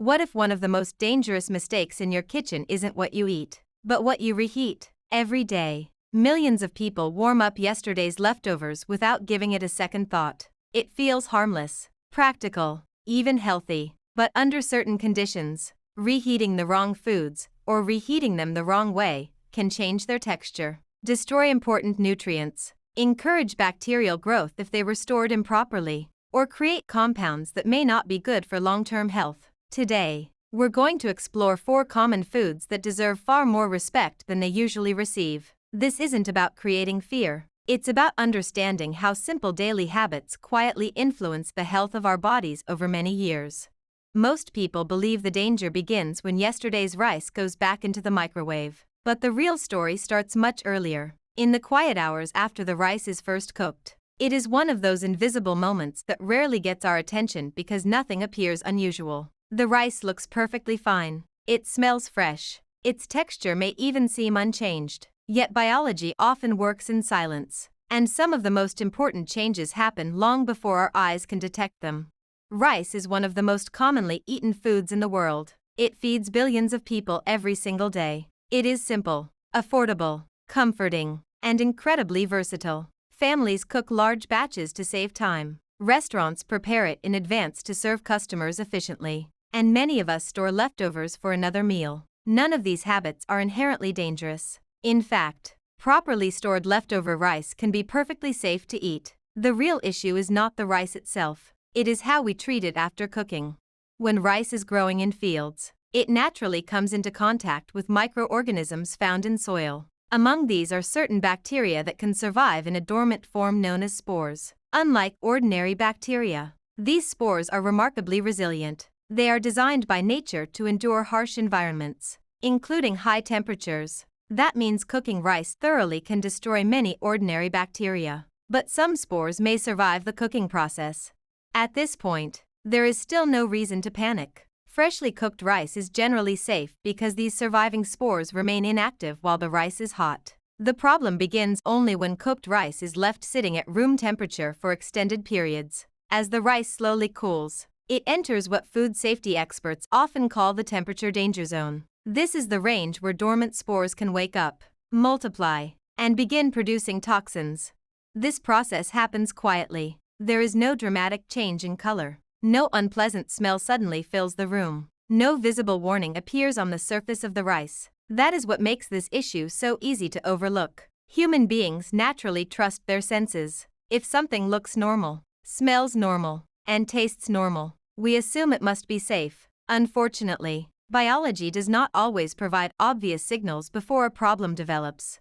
What if one of the most dangerous mistakes in your kitchen isn't what you eat, but what you reheat? Every day, millions of people warm up yesterday's leftovers without giving it a second thought. It feels harmless, practical, even healthy, but under certain conditions, reheating the wrong foods, or reheating them the wrong way, can change their texture, destroy important nutrients, encourage bacterial growth if they were stored improperly, or create compounds that may not be good for long-term health. Today, we're going to explore 4 common foods that deserve far more respect than they usually receive. This isn't about creating fear. It's about understanding how simple daily habits quietly influence the health of our bodies over many years. Most people believe the danger begins when yesterday's rice goes back into the microwave. But the real story starts much earlier, in the quiet hours after the rice is first cooked. It is one of those invisible moments that rarely gets our attention because nothing appears unusual. The rice looks perfectly fine. It smells fresh. Its texture may even seem unchanged. Yet biology often works in silence, and some of the most important changes happen long before our eyes can detect them. Rice is one of the most commonly eaten foods in the world. It feeds billions of people every single day. It is simple, affordable, comforting, and incredibly versatile. Families cook large batches to save time. Restaurants prepare it in advance to serve customers efficiently. And many of us store leftovers for another meal. None of these habits are inherently dangerous. In fact, properly stored leftover rice can be perfectly safe to eat. The real issue is not the rice itself. It is how we treat it after cooking. When rice is growing in fields, it naturally comes into contact with microorganisms found in soil. Among these are certain bacteria that can survive in a dormant form known as spores. Unlike ordinary bacteria, these spores are remarkably resilient. They are designed by nature to endure harsh environments, including high temperatures. That means cooking rice thoroughly can destroy many ordinary bacteria. But some spores may survive the cooking process. At this point, there is still no reason to panic. Freshly cooked rice is generally safe because these surviving spores remain inactive while the rice is hot. The problem begins only when cooked rice is left sitting at room temperature for extended periods. As the rice slowly cools, it enters what food safety experts often call the temperature danger zone. This is the range where dormant spores can wake up, multiply, and begin producing toxins. This process happens quietly. There is no dramatic change in color. No unpleasant smell suddenly fills the room. No visible warning appears on the surface of the rice. That is what makes this issue so easy to overlook. Human beings naturally trust their senses. If something looks normal, smells normal, and tastes normal, we assume it must be safe. Unfortunately, biology does not always provide obvious signals before a problem develops.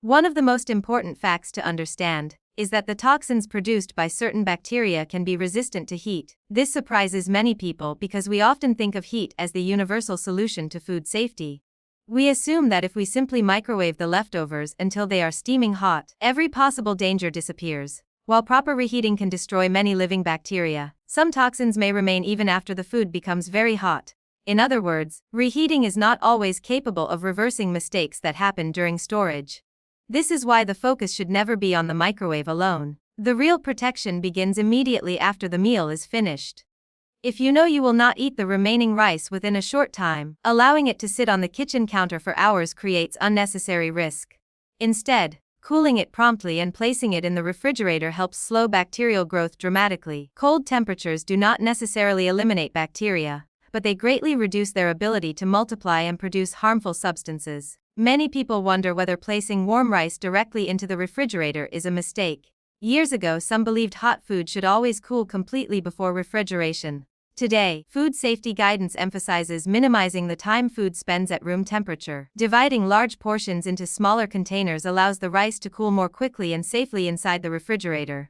One of the most important facts to understand is that the toxins produced by certain bacteria can be resistant to heat. This surprises many people because we often think of heat as the universal solution to food safety. We assume that if we simply microwave the leftovers until they are steaming hot, every possible danger disappears. While proper reheating can destroy many living bacteria, some toxins may remain even after the food becomes very hot. In other words, reheating is not always capable of reversing mistakes that happen during storage. This is why the focus should never be on the microwave alone. The real protection begins immediately after the meal is finished. If you know you will not eat the remaining rice within a short time, allowing it to sit on the kitchen counter for hours creates unnecessary risk. Instead, cooling it promptly and placing it in the refrigerator helps slow bacterial growth dramatically. Cold temperatures do not necessarily eliminate bacteria, but they greatly reduce their ability to multiply and produce harmful substances. Many people wonder whether placing warm rice directly into the refrigerator is a mistake. Years ago, some believed hot food should always cool completely before refrigeration. Today, food safety guidance emphasizes minimizing the time food spends at room temperature. Dividing large portions into smaller containers allows the rice to cool more quickly and safely inside the refrigerator.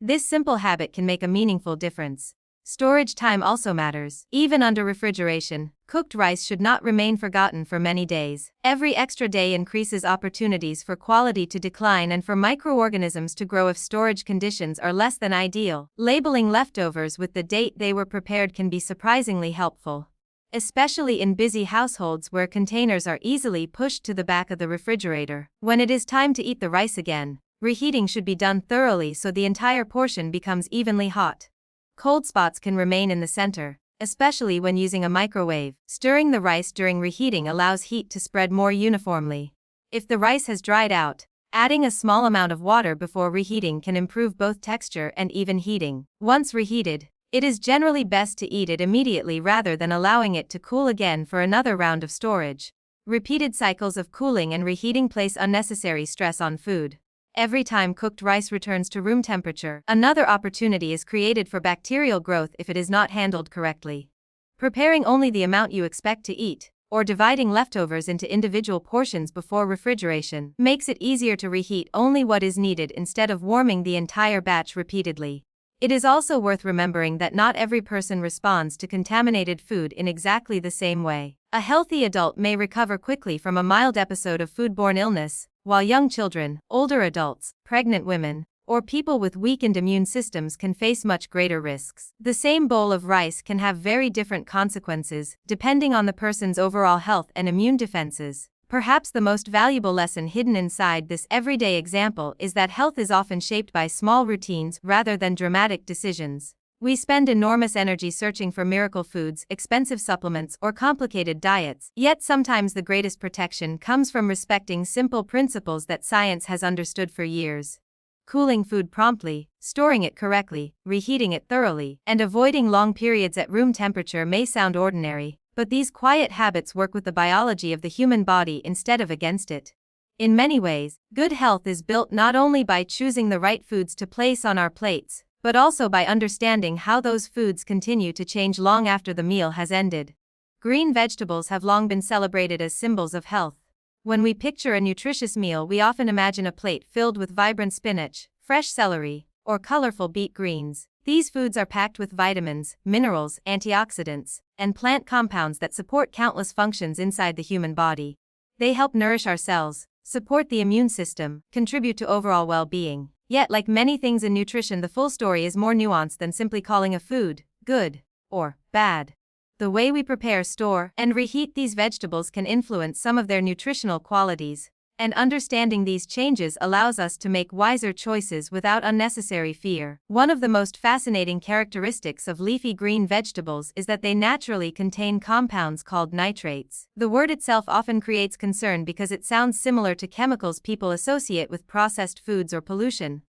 This simple habit can make a meaningful difference. Storage time also matters. Even under refrigeration, cooked rice should not remain forgotten for many days. Every extra day increases opportunities for quality to decline and for microorganisms to grow if storage conditions are less than ideal. Labeling leftovers with the date they were prepared can be surprisingly helpful, especially in busy households where containers are easily pushed to the back of the refrigerator. When it is time to eat the rice again, reheating should be done thoroughly so the entire portion becomes evenly hot. Cold spots can remain in the center, especially when using a microwave. Stirring the rice during reheating allows heat to spread more uniformly. If the rice has dried out, adding a small amount of water before reheating can improve both texture and even heating. Once reheated, it is generally best to eat it immediately rather than allowing it to cool again for another round of storage. Repeated cycles of cooling and reheating place unnecessary stress on food. Every time cooked rice returns to room temperature, another opportunity is created for bacterial growth if it is not handled correctly. Preparing only the amount you expect to eat, or dividing leftovers into individual portions before refrigeration, makes it easier to reheat only what is needed instead of warming the entire batch repeatedly. It is also worth remembering that not every person responds to contaminated food in exactly the same way. A healthy adult may recover quickly from a mild episode of foodborne illness, while young children, older adults, pregnant women, or people with weakened immune systems can face much greater risks. The same bowl of rice can have very different consequences, depending on the person's overall health and immune defenses. Perhaps the most valuable lesson hidden inside this everyday example is that health is often shaped by small routines rather than dramatic decisions. We spend enormous energy searching for miracle foods, expensive supplements, or complicated diets, yet sometimes the greatest protection comes from respecting simple principles that science has understood for years. Cooling food promptly, storing it correctly, reheating it thoroughly, and avoiding long periods at room temperature may sound ordinary, but these quiet habits work with the biology of the human body instead of against it. In many ways, good health is built not only by choosing the right foods to place on our plates, but also by understanding how those foods continue to change long after the meal has ended. Green vegetables have long been celebrated as symbols of health. When we picture a nutritious meal, we often imagine a plate filled with vibrant spinach, fresh celery, or colorful beet greens. These foods are packed with vitamins, minerals, antioxidants, and plant compounds that support countless functions inside the human body. They help nourish our cells, support the immune system, contribute to overall well-being. Yet, like many things in nutrition, the full story is more nuanced than simply calling a food good or bad. The way we prepare, store, and reheat these vegetables can influence some of their nutritional qualities, and understanding these changes allows us to make wiser choices without unnecessary fear. One of the most fascinating characteristics of leafy green vegetables is that they naturally contain compounds called nitrates. The word itself often creates concern because it sounds similar to chemicals people associate with processed foods or pollution.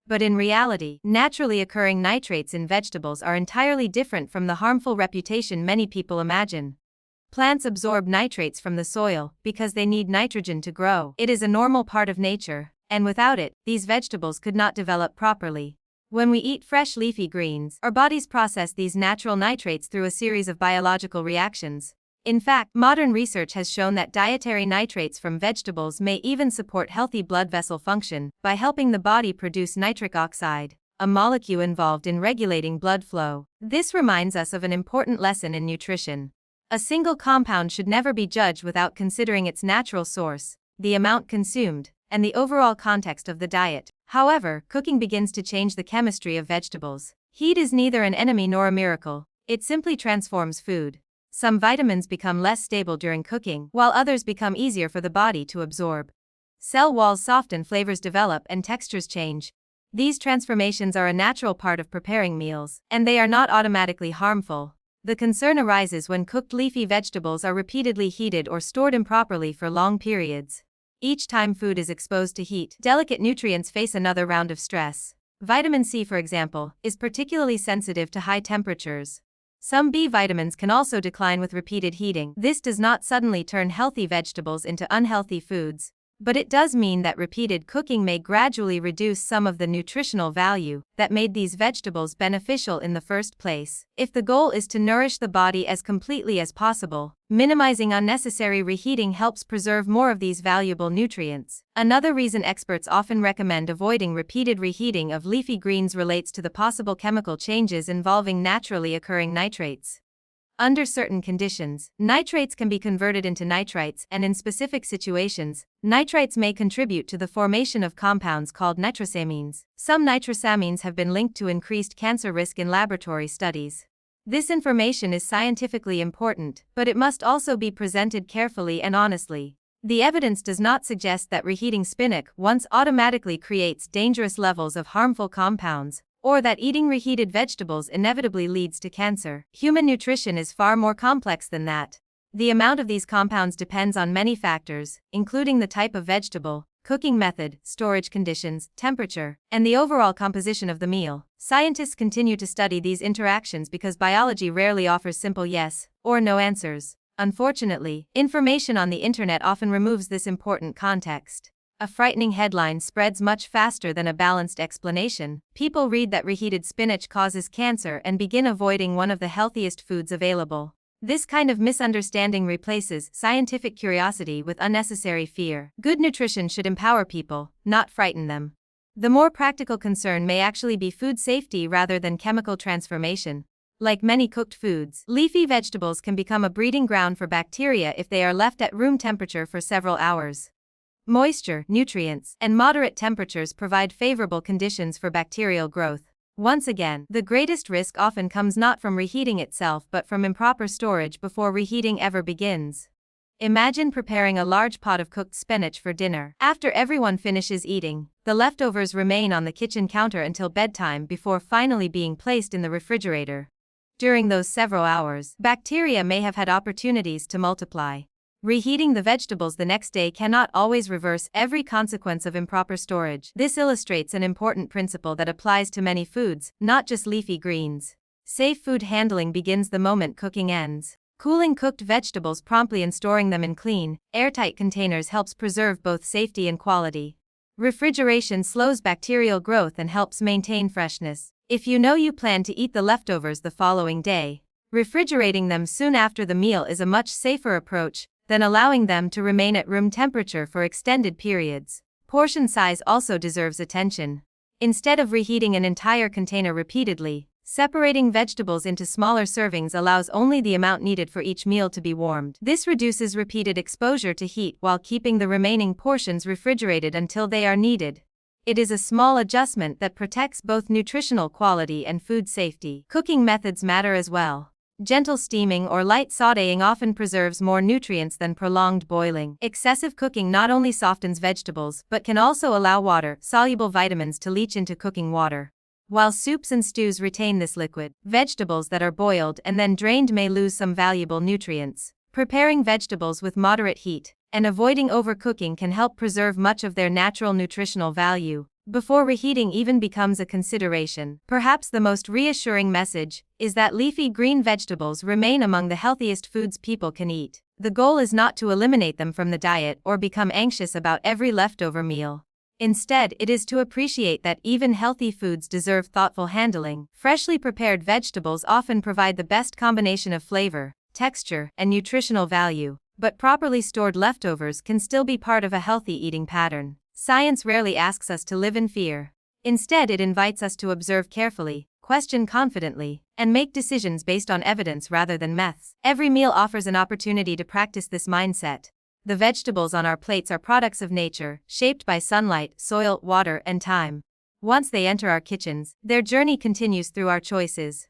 But in reality, naturally occurring nitrates in vegetables are entirely different from the harmful reputation many people imagine. Plants absorb nitrates from the soil because they need nitrogen to grow. It is a normal part of nature, and without it, these vegetables could not develop properly. When we eat fresh leafy greens, our bodies process these natural nitrates through a series of biological reactions. In fact, modern research has shown that dietary nitrates from vegetables may even support healthy blood vessel function by helping the body produce nitric oxide, a molecule involved in regulating blood flow. This reminds us of an important lesson in nutrition. A single compound should never be judged without considering its natural source, the amount consumed, and the overall context of the diet. However, cooking begins to change the chemistry of vegetables. Heat is neither an enemy nor a miracle, it simply transforms food. Some vitamins become less stable during cooking, while others become easier for the body to absorb. Cell walls soften, flavors develop, and textures change. These transformations are a natural part of preparing meals, and they are not automatically harmful. The concern arises when cooked leafy vegetables are repeatedly heated or stored improperly for long periods. Each time food is exposed to heat, delicate nutrients face another round of stress. Vitamin C, for example, is particularly sensitive to high temperatures. Some B vitamins can also decline with repeated heating. This does not suddenly turn healthy vegetables into unhealthy foods, but it does mean that repeated cooking may gradually reduce some of the nutritional value that made these vegetables beneficial in the first place. If the goal is to nourish the body as completely as possible, minimizing unnecessary reheating helps preserve more of these valuable nutrients. Another reason experts often recommend avoiding repeated reheating of leafy greens relates to the possible chemical changes involving naturally occurring nitrates. Under certain conditions, nitrates can be converted into nitrites, and in specific situations, nitrites may contribute to the formation of compounds called nitrosamines. Some nitrosamines have been linked to increased cancer risk in laboratory studies. This information is scientifically important, but it must also be presented carefully and honestly. The evidence does not suggest that reheating spinach once automatically creates dangerous levels of harmful compounds, or that eating reheated vegetables inevitably leads to cancer. Human nutrition is far more complex than that. The amount of these compounds depends on many factors, including the type of vegetable, cooking method, storage conditions, temperature, and the overall composition of the meal. Scientists continue to study these interactions because biology rarely offers simple yes or no answers. Unfortunately, information on the internet often removes this important context. A frightening headline spreads much faster than a balanced explanation. People read that reheated spinach causes cancer and begin avoiding one of the healthiest foods available. This kind of misunderstanding replaces scientific curiosity with unnecessary fear. Good nutrition should empower people, not frighten them. The more practical concern may actually be food safety rather than chemical transformation. Like many cooked foods, leafy vegetables can become a breeding ground for bacteria if they are left at room temperature for several hours. Moisture, nutrients, and moderate temperatures provide favorable conditions for bacterial growth. Once again, the greatest risk often comes not from reheating itself but from improper storage before reheating ever begins. Imagine preparing a large pot of cooked spinach for dinner. After everyone finishes eating, the leftovers remain on the kitchen counter until bedtime before finally being placed in the refrigerator. During those several hours, bacteria may have had opportunities to multiply. Reheating the vegetables the next day cannot always reverse every consequence of improper storage. This illustrates an important principle that applies to many foods, not just leafy greens. Safe food handling begins the moment cooking ends. Cooling cooked vegetables promptly and storing them in clean, airtight containers helps preserve both safety and quality. Refrigeration slows bacterial growth and helps maintain freshness. If you know you plan to eat the leftovers the following day, refrigerating them soon after the meal is a much safer approach than allowing them to remain at room temperature for extended periods. Portion size also deserves attention. Instead of reheating an entire container repeatedly, separating vegetables into smaller servings allows only the amount needed for each meal to be warmed. This reduces repeated exposure to heat while keeping the remaining portions refrigerated until they are needed. It is a small adjustment that protects both nutritional quality and food safety. Cooking methods matter as well. Gentle steaming or light sautéing often preserves more nutrients than prolonged boiling. Excessive cooking not only softens vegetables but can also allow water-soluble vitamins to leach into cooking water. While soups and stews retain this liquid, vegetables that are boiled and then drained may lose some valuable nutrients. Preparing vegetables with moderate heat and avoiding overcooking can help preserve much of their natural nutritional value before reheating even becomes a consideration. Perhaps the most reassuring message is that leafy green vegetables remain among the healthiest foods people can eat. The goal is not to eliminate them from the diet or become anxious about every leftover meal. Instead, it is to appreciate that even healthy foods deserve thoughtful handling. Freshly prepared vegetables often provide the best combination of flavor, texture, and nutritional value, but properly stored leftovers can still be part of a healthy eating pattern. Science rarely asks us to live in fear. Instead, it invites us to observe carefully, question confidently, and make decisions based on evidence rather than myths. Every meal offers an opportunity to practice this mindset. The vegetables on our plates are products of nature, shaped by sunlight, soil, water, and time. Once they enter our kitchens, their journey continues through our choices.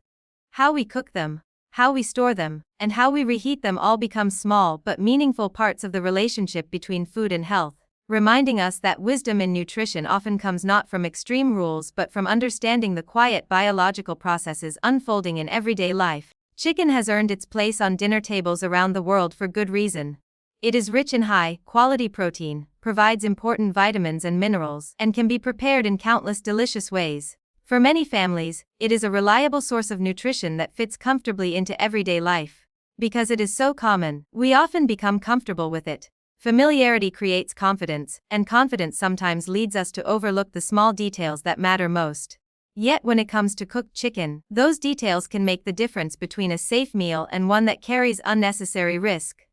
How we cook them, how we store them, and how we reheat them all become small but meaningful parts of the relationship between food and health, reminding us that wisdom in nutrition often comes not from extreme rules but from understanding the quiet biological processes unfolding in everyday life. Chicken has earned its place on dinner tables around the world for good reason. It is rich in high-quality protein, provides important vitamins and minerals, and can be prepared in countless delicious ways. For many families, it is a reliable source of nutrition that fits comfortably into everyday life. Because it is so common, we often become comfortable with it. Familiarity creates confidence, and confidence sometimes leads us to overlook the small details that matter most. Yet when it comes to cooked chicken, those details can make the difference between a safe meal and one that carries unnecessary risk.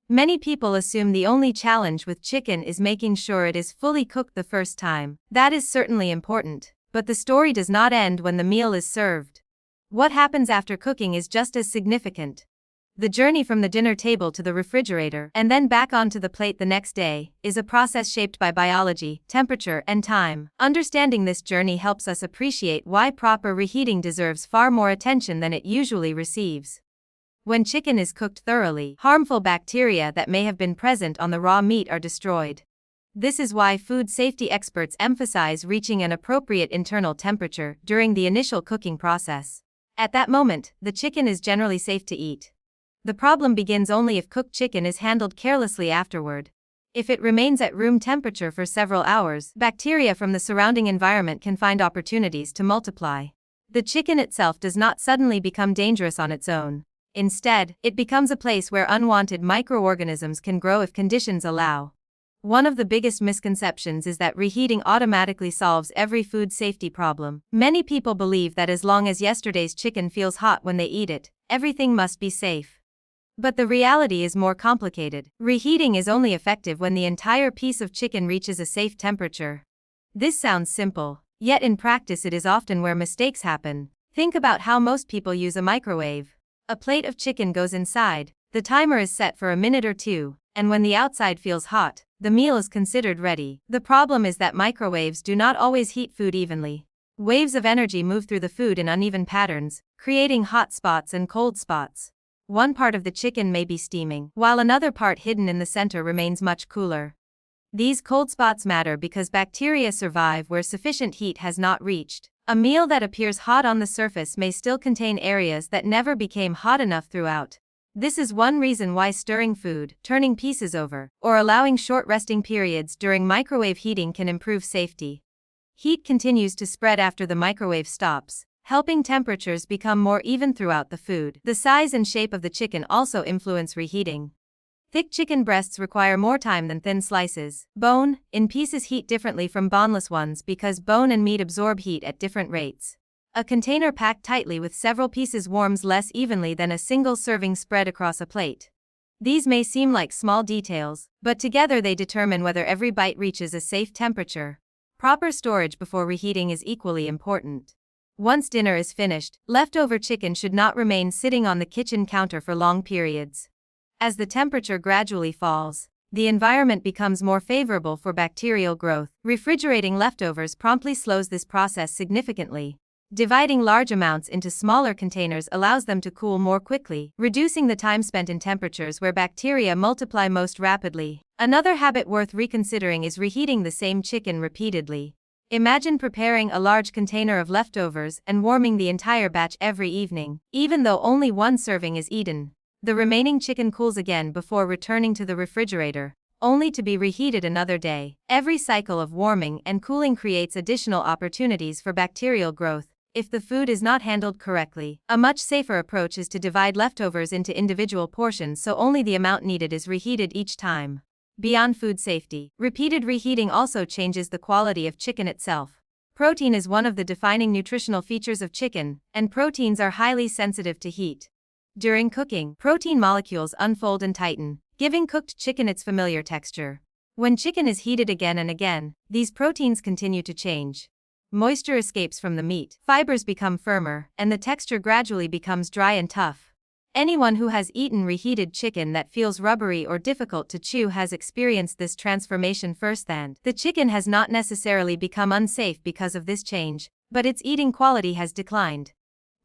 Many people assume the only challenge with chicken is making sure it is fully cooked the first time. That is certainly important, but the story does not end when the meal is served. What happens after cooking is just as significant. The journey from the dinner table to the refrigerator and then back onto the plate the next day is a process shaped by biology, temperature, and time. Understanding this journey helps us appreciate why proper reheating deserves far more attention than it usually receives. When chicken is cooked thoroughly, harmful bacteria that may have been present on the raw meat are destroyed. This is why food safety experts emphasize reaching an appropriate internal temperature during the initial cooking process. At that moment, the chicken is generally safe to eat. The problem begins only if cooked chicken is handled carelessly afterward. If it remains at room temperature for several hours, bacteria from the surrounding environment can find opportunities to multiply. The chicken itself does not suddenly become dangerous on its own. Instead, it becomes a place where unwanted microorganisms can grow if conditions allow. One of the biggest misconceptions is that reheating automatically solves every food safety problem. Many people believe that as long as yesterday's chicken feels hot when they eat it, everything must be safe. But the reality is more complicated. Reheating is only effective when the entire piece of chicken reaches a safe temperature. This sounds simple, yet in practice it is often where mistakes happen. Think about how most people use a microwave. A plate of chicken goes inside, the timer is set for a minute or two, and when the outside feels hot, the meal is considered ready. The problem is that microwaves do not always heat food evenly. Waves of energy move through the food in uneven patterns, creating hot spots and cold spots. One part of the chicken may be steaming, while another part hidden in the center remains much cooler. These cold spots matter because bacteria survive where sufficient heat has not reached. A meal that appears hot on the surface may still contain areas that never became hot enough throughout. This is one reason why stirring food, turning pieces over, or allowing short resting periods during microwave heating can improve safety. Heat continues to spread after the microwave stops, helping temperatures become more even throughout the food. The size and shape of the chicken also influence reheating. Thick chicken breasts require more time than thin slices. Bone-in pieces heat differently from boneless ones because bone and meat absorb heat at different rates. A container packed tightly with several pieces warms less evenly than a single serving spread across a plate. These may seem like small details, but together they determine whether every bite reaches a safe temperature. Proper storage before reheating is equally important. Once dinner is finished, leftover chicken should not remain sitting on the kitchen counter for long periods. As the temperature gradually falls, the environment becomes more favorable for bacterial growth. Refrigerating leftovers promptly slows this process significantly. Dividing large amounts into smaller containers allows them to cool more quickly, reducing the time spent in temperatures where bacteria multiply most rapidly. Another habit worth reconsidering is reheating the same chicken repeatedly. Imagine preparing a large container of leftovers and warming the entire batch every evening. Even though only one serving is eaten, the remaining chicken cools again before returning to the refrigerator, only to be reheated another day. Every cycle of warming and cooling creates additional opportunities for bacterial growth. If the food is not handled correctly, a much safer approach is to divide leftovers into individual portions so only the amount needed is reheated each time. Beyond food safety, repeated reheating also changes the quality of chicken itself. Protein is one of the defining nutritional features of chicken, and proteins are highly sensitive to heat. During cooking, protein molecules unfold and tighten, giving cooked chicken its familiar texture. When chicken is heated again and again, these proteins continue to change. Moisture escapes from the meat, fibers become firmer, and the texture gradually becomes dry and tough. Anyone who has eaten reheated chicken that feels rubbery or difficult to chew has experienced this transformation firsthand. The chicken has not necessarily become unsafe because of this change, but its eating quality has declined.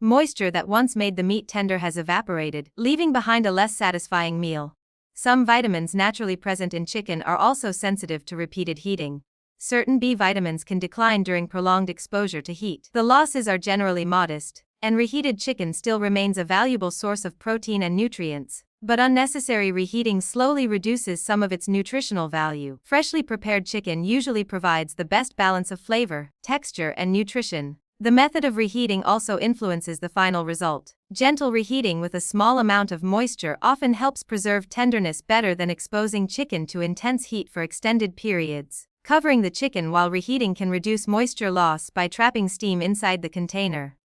Moisture that once made the meat tender has evaporated, leaving behind a less satisfying meal. Some vitamins naturally present in chicken are also sensitive to repeated heating. Certain B vitamins can decline during prolonged exposure to heat. The losses are generally modest, and reheated chicken still remains a valuable source of protein and nutrients, but unnecessary reheating slowly reduces some of its nutritional value. Freshly prepared chicken usually provides the best balance of flavor, texture, and nutrition. The method of reheating also influences the final result. Gentle reheating with a small amount of moisture often helps preserve tenderness better than exposing chicken to intense heat for extended periods. Covering the chicken while reheating can reduce moisture loss by trapping steam inside the container.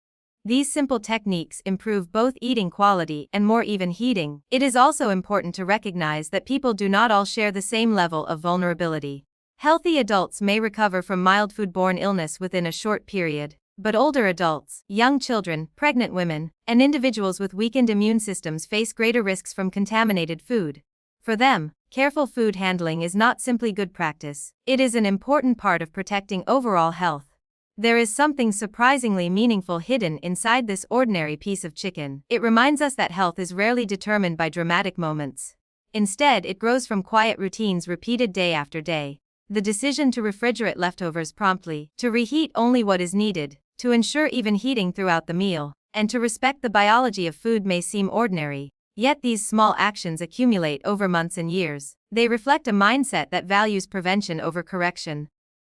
These simple techniques improve both eating quality and more even heating. It is also important to recognize that people do not all share the same level of vulnerability. Healthy adults may recover from mild foodborne illness within a short period, but older adults, young children, pregnant women, and individuals with weakened immune systems face greater risks from contaminated food. For them, careful food handling is not simply good practice, it is an important part of protecting overall health. There is something surprisingly meaningful hidden inside this ordinary piece of chicken. It reminds us that health is rarely determined by dramatic moments. Instead, it grows from quiet routines repeated day after day. The decision to refrigerate leftovers promptly, to reheat only what is needed, to ensure even heating throughout the meal, and to respect the biology of food may seem ordinary, yet these small actions accumulate over months and years. They reflect a mindset that values prevention over correction.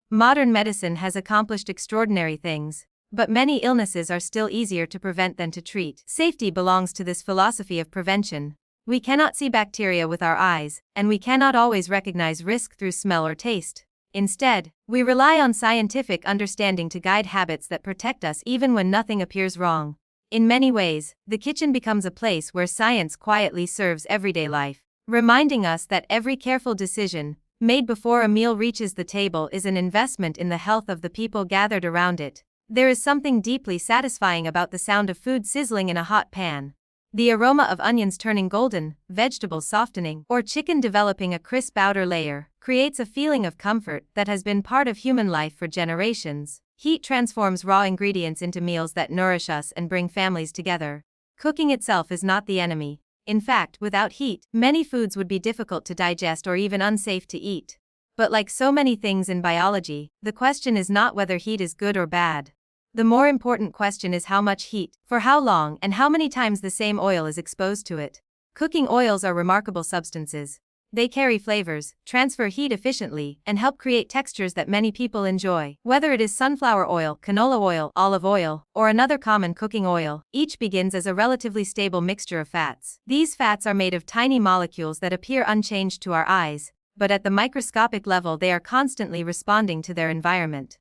Modern medicine has accomplished extraordinary things, but many illnesses are still easier to prevent than to treat. Safety belongs to this philosophy of prevention. We cannot see bacteria with our eyes, and we cannot always recognize risk through smell or taste. Instead, we rely on scientific understanding to guide habits that protect us even when nothing appears wrong. In many ways, the kitchen becomes a place where science quietly serves everyday life, reminding us that every careful decision made before a meal reaches the table is an investment in the health of the people gathered around it. There is something deeply satisfying about the sound of food sizzling in a hot pan. The aroma of onions turning golden, vegetables softening, or chicken developing a crisp outer layer creates a feeling of comfort that has been part of human life for generations. Heat transforms raw ingredients into meals that nourish us and bring families together. Cooking itself is not the enemy. In fact, without heat, many foods would be difficult to digest or even unsafe to eat. But like so many things in biology, the question is not whether heat is good or bad. The more important question is how much heat, for how long, and how many times the same oil is exposed to it. Cooking oils are remarkable substances. They carry flavors, transfer heat efficiently, and help create textures that many people enjoy. Whether it is sunflower oil, canola oil, olive oil, or another common cooking oil, each begins as a relatively stable mixture of fats. These fats are made of tiny molecules that appear unchanged to our eyes, but at the microscopic level they are constantly responding to their environment.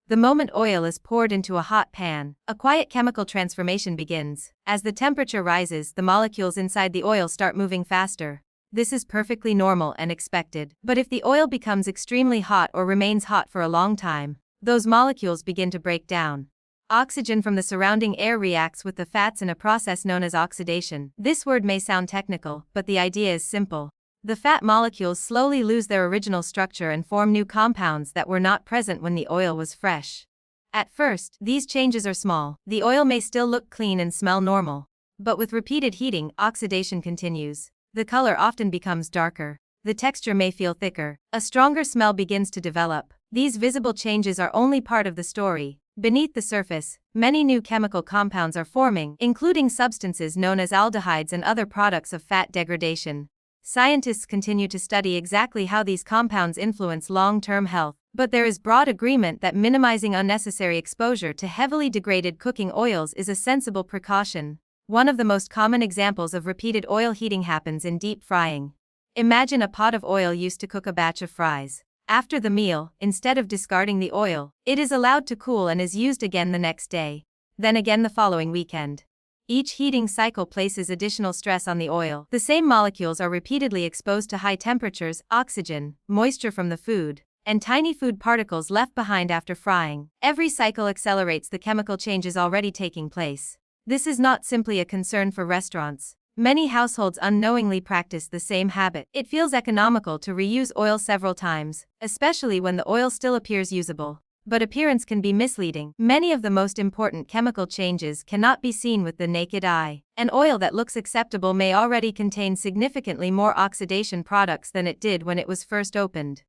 The moment oil is poured into a hot pan, a quiet chemical transformation begins. As the temperature rises, the molecules inside the oil start moving faster. This is perfectly normal and expected. But if the oil becomes extremely hot or remains hot for a long time, those molecules begin to break down. Oxygen from the surrounding air reacts with the fats in a process known as oxidation. This word may sound technical, but the idea is simple. The fat molecules slowly lose their original structure and form new compounds that were not present when the oil was fresh. At first, these changes are small. The oil may still look clean and smell normal. But with repeated heating, oxidation continues. The color often becomes darker. The texture may feel thicker. A stronger smell begins to develop. These visible changes are only part of the story. Beneath the surface, many new chemical compounds are forming, including substances known as aldehydes and other products of fat degradation. Scientists continue to study exactly how these compounds influence long-term health, but there is broad agreement that minimizing unnecessary exposure to heavily degraded cooking oils is a sensible precaution. One of the most common examples of repeated oil heating happens in deep frying. Imagine a pot of oil used to cook a batch of fries. After the meal, instead of discarding the oil, it is allowed to cool and is used again the next day, then again the following weekend. Each heating cycle places additional stress on the oil. The same molecules are repeatedly exposed to high temperatures, oxygen, moisture from the food, and tiny food particles left behind after frying. Every cycle accelerates the chemical changes already taking place. This is not simply a concern for restaurants. Many households unknowingly practice the same habit. It feels economical to reuse oil several times, especially when the oil still appears usable. But appearance can be misleading. Many of the most important chemical changes cannot be seen with the naked eye. An oil that looks acceptable may already contain significantly more oxidation products than it did when it was first opened.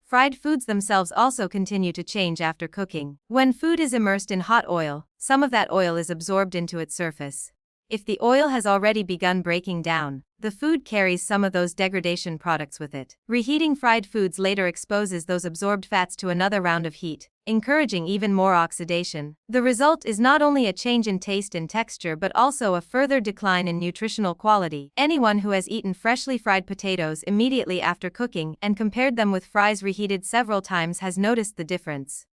Fried foods themselves also continue to change after cooking. When food is immersed in hot oil, some of that oil is absorbed into its surface. If the oil has already begun breaking down, the food carries some of those degradation products with it. Reheating fried foods later exposes those absorbed fats to another round of heat, encouraging even more oxidation. The result is not only a change in taste and texture but also a further decline in nutritional quality. Anyone who has eaten freshly fried potatoes immediately after cooking and compared them with fries reheated several times has noticed the difference.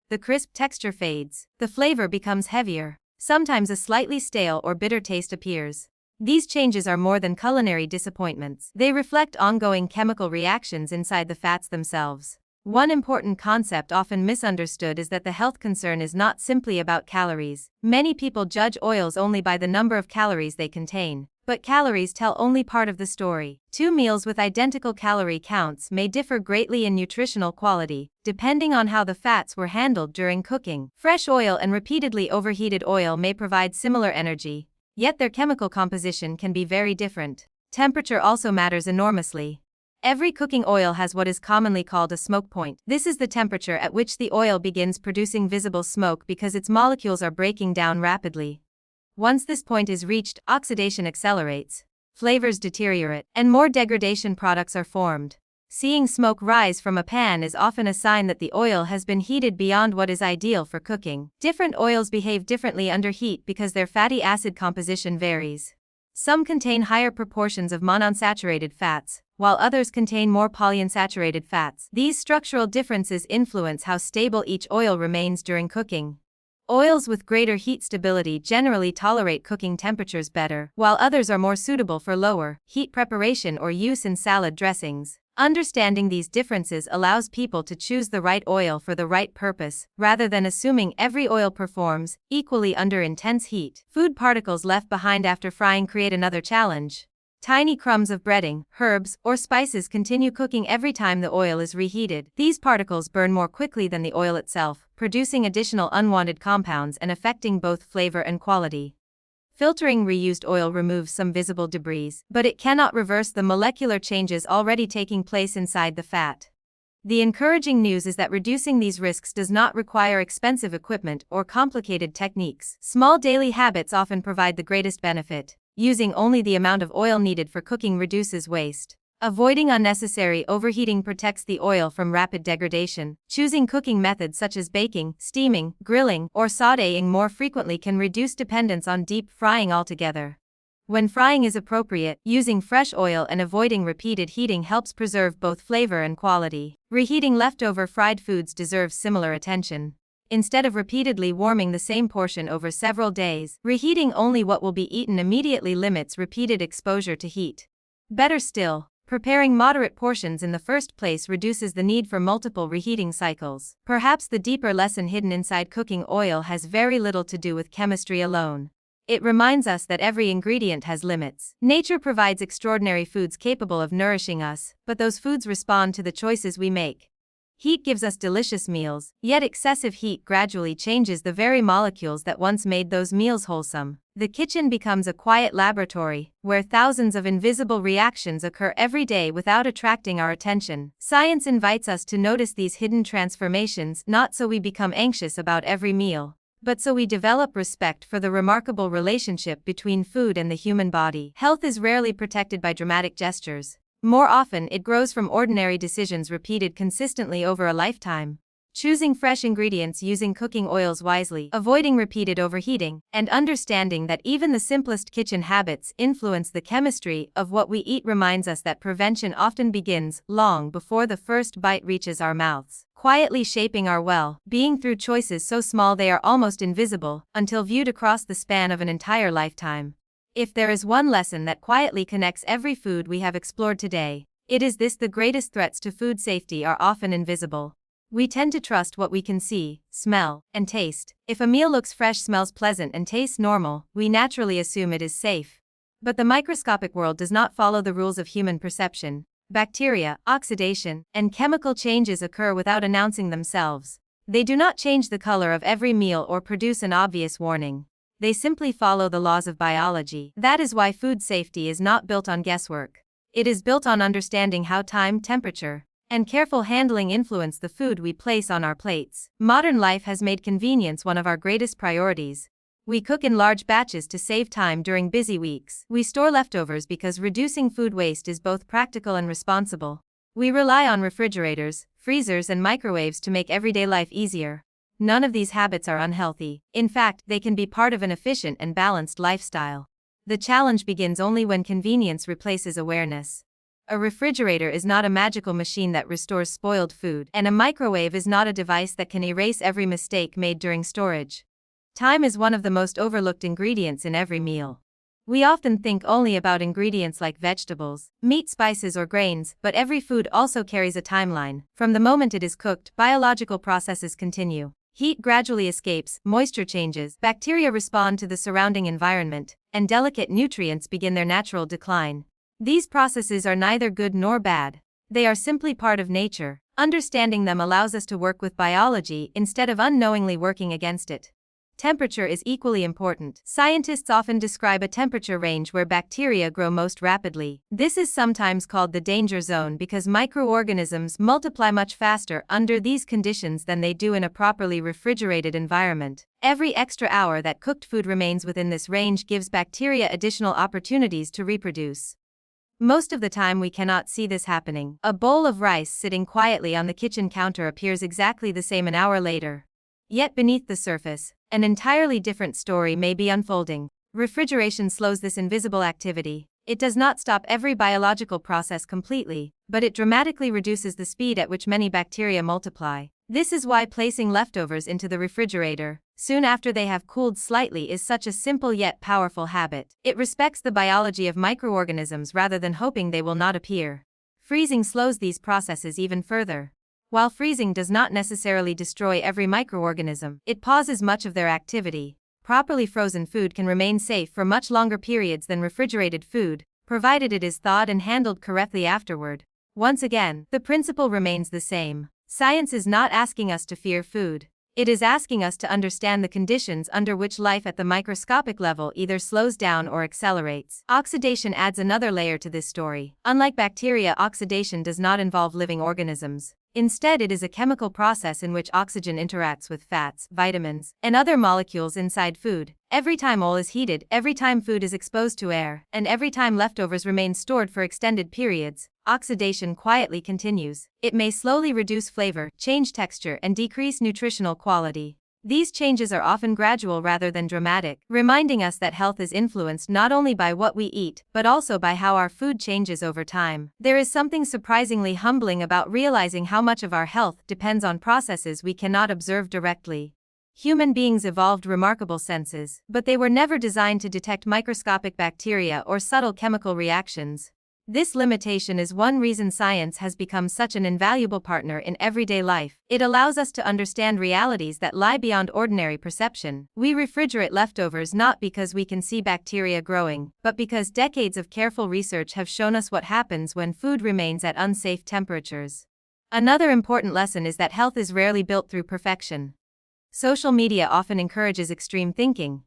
The crisp texture fades. The flavor becomes heavier. Sometimes a slightly stale or bitter taste appears. These changes are more than culinary disappointments. They reflect ongoing chemical reactions inside the fats themselves. One important concept often misunderstood is that the health concern is not simply about calories. Many people judge oils only by the number of calories they contain, but calories tell only part of the story. Two meals with identical calorie counts may differ greatly in nutritional quality, depending on how the fats were handled during cooking. Fresh oil and repeatedly overheated oil may provide similar energy, yet their chemical composition can be very different. Temperature also matters enormously. Every cooking oil has what is commonly called a smoke point. This is the temperature at which the oil begins producing visible smoke because its molecules are breaking down rapidly. Once this point is reached, oxidation accelerates, flavors deteriorate, and more degradation products are formed. Seeing smoke rise from a pan is often a sign that the oil has been heated beyond what is ideal for cooking. Different oils behave differently under heat because their fatty acid composition varies. Some contain higher proportions of monounsaturated fats, while others contain more polyunsaturated fats. These structural differences influence how stable each oil remains during cooking. Oils with greater heat stability generally tolerate cooking temperatures better, while others are more suitable for lower heat preparation or use in salad dressings. Understanding these differences allows people to choose the right oil for the right purpose, rather than assuming every oil performs equally under intense heat. Food particles left behind after frying create another challenge. Tiny crumbs of breading, herbs, or spices continue cooking every time the oil is reheated. These particles burn more quickly than the oil itself, producing additional unwanted compounds and affecting both flavor and quality. Filtering reused oil removes some visible debris, but it cannot reverse the molecular changes already taking place inside the fat. The encouraging news is that reducing these risks does not require expensive equipment or complicated techniques. Small daily habits often provide the greatest benefit. Using only the amount of oil needed for cooking reduces waste. Avoiding unnecessary overheating protects the oil from rapid degradation. Choosing cooking methods such as baking, steaming, grilling, or sautéing more frequently can reduce dependence on deep frying altogether. When frying is appropriate, using fresh oil and avoiding repeated heating helps preserve both flavor and quality. Reheating leftover fried foods deserves similar attention. Instead of repeatedly warming the same portion over several days, reheating only what will be eaten immediately limits repeated exposure to heat. Better still, preparing moderate portions in the first place reduces the need for multiple reheating cycles. Perhaps the deeper lesson hidden inside cooking oil has very little to do with chemistry alone. It reminds us that every ingredient has limits. Nature provides extraordinary foods capable of nourishing us, but those foods respond to the choices we make. Heat gives us delicious meals, yet excessive heat gradually changes the very molecules that once made those meals wholesome. The kitchen becomes a quiet laboratory, where thousands of invisible reactions occur every day without attracting our attention. Science invites us to notice these hidden transformations not so we become anxious about every meal, but so we develop respect for the remarkable relationship between food and the human body. Health is rarely protected by dramatic gestures. More often, it grows from ordinary decisions repeated consistently over a lifetime. Choosing fresh ingredients, using cooking oils wisely, avoiding repeated overheating, and understanding that even the simplest kitchen habits influence the chemistry of what we eat reminds us that prevention often begins long before the first bite reaches our mouths, quietly shaping our well-being through choices so small they are almost invisible until viewed across the span of an entire lifetime. If there is one lesson that quietly connects every food we have explored today, it is this: the greatest threats to food safety are often invisible. We tend to trust what we can see, smell, and taste. If a meal looks fresh, smells pleasant, and tastes normal, we naturally assume it is safe. But the microscopic world does not follow the rules of human perception. Bacteria, oxidation, and chemical changes occur without announcing themselves. They do not change the color of every meal or produce an obvious warning. They simply follow the laws of biology. That is why food safety is not built on guesswork. It is built on understanding how time, temperature, and careful handling influence the food we place on our plates. Modern life has made convenience one of our greatest priorities. We cook in large batches to save time during busy weeks. We store leftovers because reducing food waste is both practical and responsible. We rely on refrigerators, freezers, and microwaves to make everyday life easier. None of these habits are unhealthy. In fact, they can be part of an efficient and balanced lifestyle. The challenge begins only when convenience replaces awareness. A refrigerator is not a magical machine that restores spoiled food, and a microwave is not a device that can erase every mistake made during storage. Time is one of the most overlooked ingredients in every meal. We often think only about ingredients like vegetables, meat, spices, or grains, but every food also carries a timeline. From the moment it is cooked, biological processes continue. Heat gradually escapes, moisture changes, bacteria respond to the surrounding environment, and delicate nutrients begin their natural decline. These processes are neither good nor bad. They are simply part of nature. Understanding them allows us to work with biology instead of unknowingly working against it. Temperature is equally important. Scientists often describe a temperature range where bacteria grow most rapidly. This is sometimes called the danger zone because microorganisms multiply much faster under these conditions than they do in a properly refrigerated environment. Every extra hour that cooked food remains within this range gives bacteria additional opportunities to reproduce. Most of the time we cannot see this happening. A bowl of rice sitting quietly on the kitchen counter appears exactly the same an hour later. Yet beneath the surface, an entirely different story may be unfolding. Refrigeration slows this invisible activity. It does not stop every biological process completely, but it dramatically reduces the speed at which many bacteria multiply. This is why placing leftovers into the refrigerator, soon after they have cooled slightly, is such a simple yet powerful habit. It respects the biology of microorganisms rather than hoping they will not appear. Freezing slows these processes even further. While freezing does not necessarily destroy every microorganism, it pauses much of their activity. Properly frozen food can remain safe for much longer periods than refrigerated food, provided it is thawed and handled correctly afterward. Once again, the principle remains the same. Science is not asking us to fear food. It is asking us to understand the conditions under which life at the microscopic level either slows down or accelerates. Oxidation adds another layer to this story. Unlike bacteria, oxidation does not involve living organisms. Instead, it is a chemical process in which oxygen interacts with fats, vitamins, and other molecules inside food. Every time oil is heated, every time food is exposed to air, and every time leftovers remain stored for extended periods, oxidation quietly continues. It may slowly reduce flavor, change texture, and decrease nutritional quality. These changes are often gradual rather than dramatic, reminding us that health is influenced not only by what we eat, but also by how our food changes over time. There is something surprisingly humbling about realizing how much of our health depends on processes we cannot observe directly. Human beings evolved remarkable senses, but they were never designed to detect microscopic bacteria or subtle chemical reactions. This limitation is one reason science has become such an invaluable partner in everyday life. It allows us to understand realities that lie beyond ordinary perception. We refrigerate leftovers not because we can see bacteria growing, but because decades of careful research have shown us what happens when food remains at unsafe temperatures. Another important lesson is that health is rarely built through perfection. Social media often encourages extreme thinking.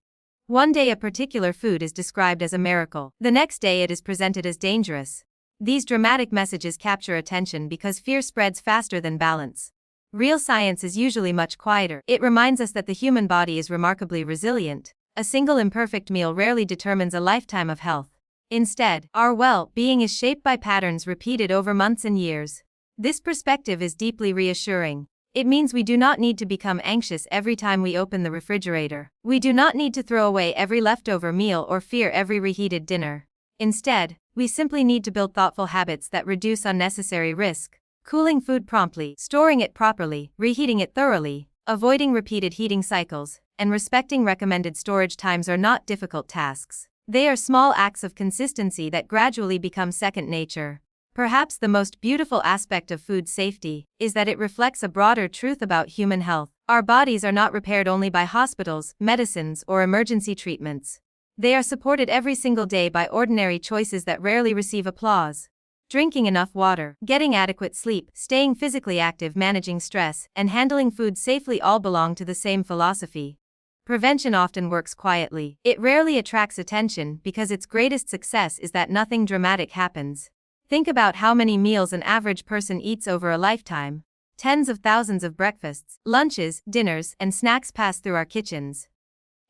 One day a particular food is described as a miracle. The next day it is presented as dangerous. These dramatic messages capture attention because fear spreads faster than balance. Real science is usually much quieter. It reminds us that the human body is remarkably resilient. A single imperfect meal rarely determines a lifetime of health. Instead, our well-being is shaped by patterns repeated over months and years. This perspective is deeply reassuring. It means we do not need to become anxious every time we open the refrigerator. We do not need to throw away every leftover meal or fear every reheated dinner. Instead, we simply need to build thoughtful habits that reduce unnecessary risk. Cooling food promptly, storing it properly, reheating it thoroughly, avoiding repeated heating cycles, and respecting recommended storage times are not difficult tasks. They are small acts of consistency that gradually become second nature. Perhaps the most beautiful aspect of food safety is that it reflects a broader truth about human health. Our bodies are not repaired only by hospitals, medicines, or emergency treatments. They are supported every single day by ordinary choices that rarely receive applause. Drinking enough water, getting adequate sleep, staying physically active, managing stress, and handling food safely all belong to the same philosophy. Prevention often works quietly. It rarely attracts attention because its greatest success is that nothing dramatic happens. Think about how many meals an average person eats over a lifetime. Tens of thousands of breakfasts, lunches, dinners, and snacks pass through our kitchens.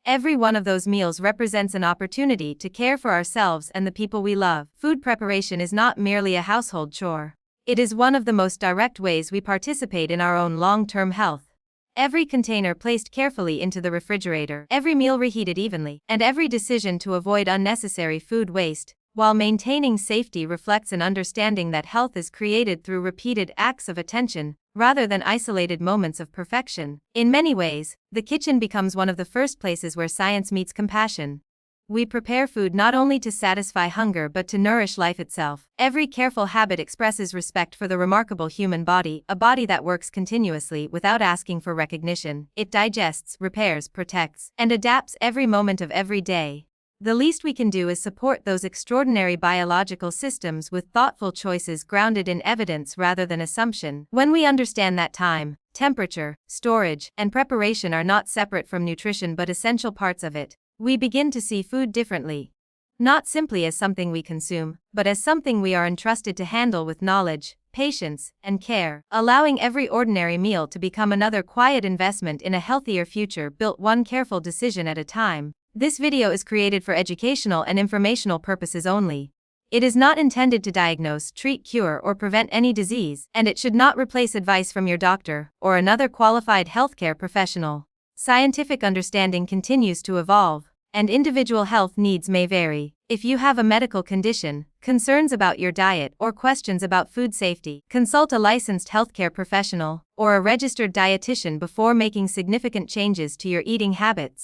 Every one of those meals represents an opportunity to care for ourselves and the people we love. Food preparation is not merely a household chore. It is one of the most direct ways we participate in our own long-term health. Every container placed carefully into the refrigerator, every meal reheated evenly, and every decision to avoid unnecessary food waste, while maintaining safety, reflects an understanding that health is created through repeated acts of attention, rather than isolated moments of perfection. In many ways, the kitchen becomes one of the first places where science meets compassion. We prepare food not only to satisfy hunger but to nourish life itself. Every careful habit expresses respect for the remarkable human body, a body that works continuously without asking for recognition. It digests, repairs, protects, and adapts every moment of every day. The least we can do is support those extraordinary biological systems with thoughtful choices grounded in evidence rather than assumption. When we understand that time, temperature, storage, and preparation are not separate from nutrition but essential parts of it. We begin to see food differently. Not simply as something we consume, but as something we are entrusted to handle with knowledge, patience, and care, allowing every ordinary meal to become another quiet investment in a healthier future built one careful decision at a time. This video is created for educational and informational purposes only. It is not intended to diagnose, treat, cure, or prevent any disease, and it should not replace advice from your doctor or another qualified healthcare professional. Scientific understanding continues to evolve, and individual health needs may vary. If you have a medical condition, concerns about your diet, or questions about food safety, consult a licensed healthcare professional or a registered dietitian before making significant changes to your eating habits.